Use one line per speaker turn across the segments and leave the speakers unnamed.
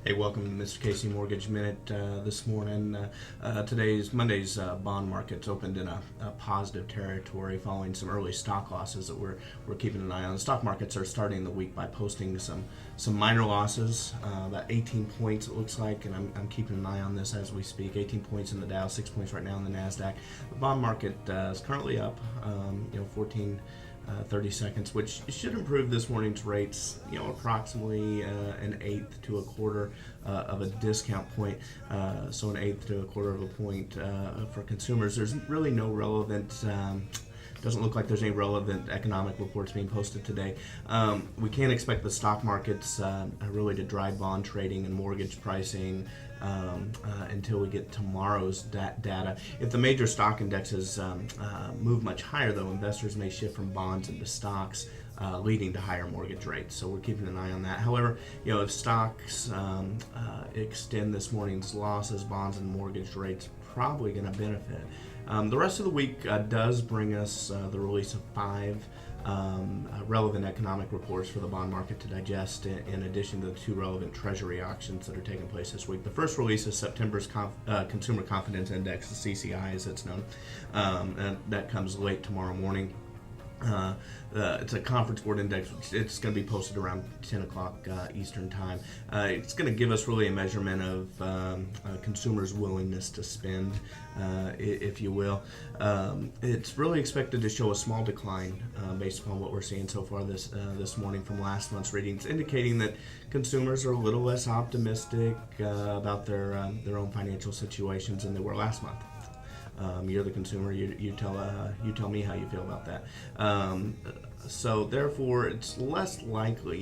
Hey, welcome to Mr. Casey Mortgage Minute this morning. Monday's bond markets opened in a positive territory following some early stock losses that we're keeping an eye on. The stock markets are starting the week by posting some minor losses, about 18 points it looks like, and I'm keeping an eye on this as we speak. 18 points in the Dow, 6 points right now in the NASDAQ. The bond market is currently up, 14. 30 seconds, which should improve this morning's rates, approximately an eighth to a quarter of a discount point. So an eighth to a quarter of a point for consumers. There's really no relevant doesn't look like there's any relevant economic reports being posted today. We can't expect the stock markets really to drive bond trading and mortgage pricing until we get tomorrow's data. If the major stock indexes move much higher, though, investors may shift from bonds into stocks, leading to higher mortgage rates. So we're keeping an eye on that. However, if stocks extend this morning's losses, bonds and mortgage rates probably going to benefit. The rest of the week does bring us the release of 5 relevant economic reports for the bond market to digest, in addition to the 2 relevant treasury auctions that are taking place this week. The first release is September's Consumer Confidence Index, the CCI as it's known, and that comes late tomorrow morning. It's a conference board index. It's going to be posted around 10 o'clock Eastern time. It's going to give us really a measurement of consumers' willingness to spend, if you will. It's really expected to show a small decline based upon what we're seeing so far this morning from last month's readings, indicating that consumers are a little less optimistic about their own financial situations than they were last month. You're the consumer. You tell me how you feel about that. So therefore, it's less likely.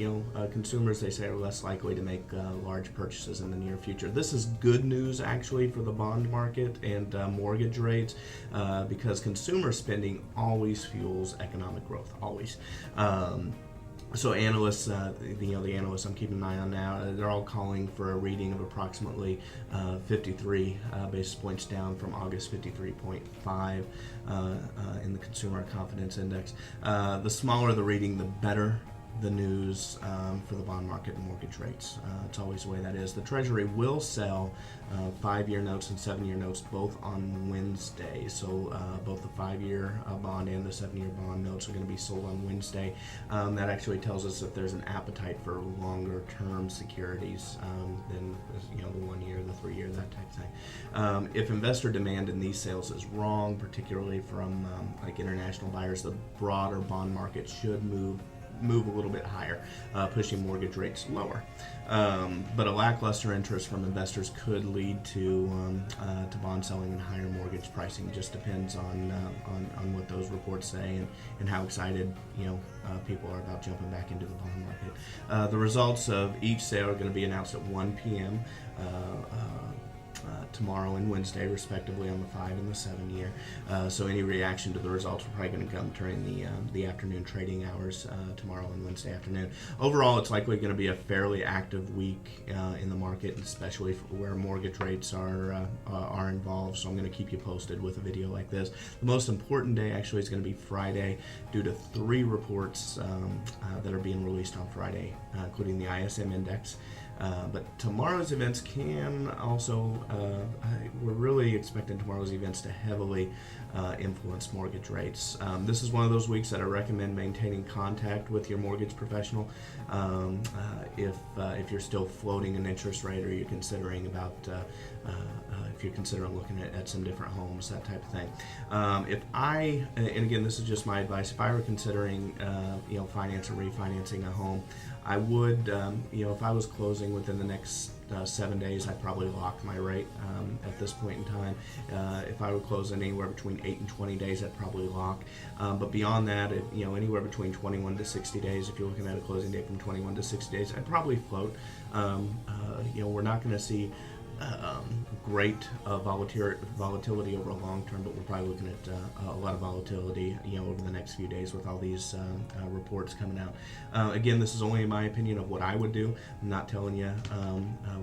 Consumers, they say, are less likely to make large purchases in the near future. This is good news actually for the bond market and mortgage rates, because consumer spending always fuels economic growth. Always. So analysts, the analysts I'm keeping an eye on now, they're all calling for a reading of approximately 53 basis points down from August 53.5 in the Consumer Confidence Index. The smaller the reading, the better the news for the bond market and mortgage rates. It's always the way that is. The Treasury will sell 5-year notes and 7-year notes both on Wednesday. So both the 5-year bond and the 7-year bond notes are going to be sold on Wednesday. That actually tells us that there's an appetite for longer term securities than the 1 year, the 3 year, that type of thing. If investor demand in these sales is wrong, particularly from like international buyers, the broader bond market should move a little bit higher, pushing mortgage rates lower. But a lackluster interest from investors could lead to bond selling and higher mortgage pricing. Just depends on what those reports say and how excited people are about jumping back into the bond market. The results of each sale are going to be announced at 1 p.m. Tomorrow and Wednesday, respectively, on the 5 and the 7 year. So any reaction to the results are probably going to come during the afternoon trading hours tomorrow and Wednesday afternoon. Overall, it's likely going to be a fairly active week in the market, especially where mortgage rates are involved. So I'm going to keep you posted with a video like this. The most important day actually is going to be Friday, due to 3 reports that are being released on Friday, including the ISM index. But tomorrow's events can also, we're really expecting tomorrow's events to heavily influence mortgage rates. This is one of those weeks that I recommend maintaining contact with your mortgage professional if you're still floating an interest rate, or you're considering if you're considering looking at some different homes, that type of thing. And again, this is just my advice, if I were considering finance or refinancing a home, I would, if I was closing within the next 7 days, I'd probably lock my rate at this point in time. If I would close in anywhere between 8 and 20 days, I'd probably lock. But beyond that, anywhere between 21 to 60 days, if you're looking at a closing date from 21 to 60 days, I'd probably float. We're not going to see great volatility over a long term, but we're probably looking at a lot of volatility over the next few days with all these reports coming out. Again, this is only my opinion of what I would do. I'm not telling you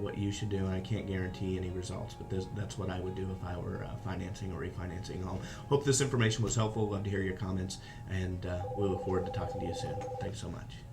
what you should do, and I can't guarantee any results, but that's what I would do if I were financing or refinancing a home. Hope this information was helpful. Love to hear your comments, and we look forward to talking to you soon. Thanks so much.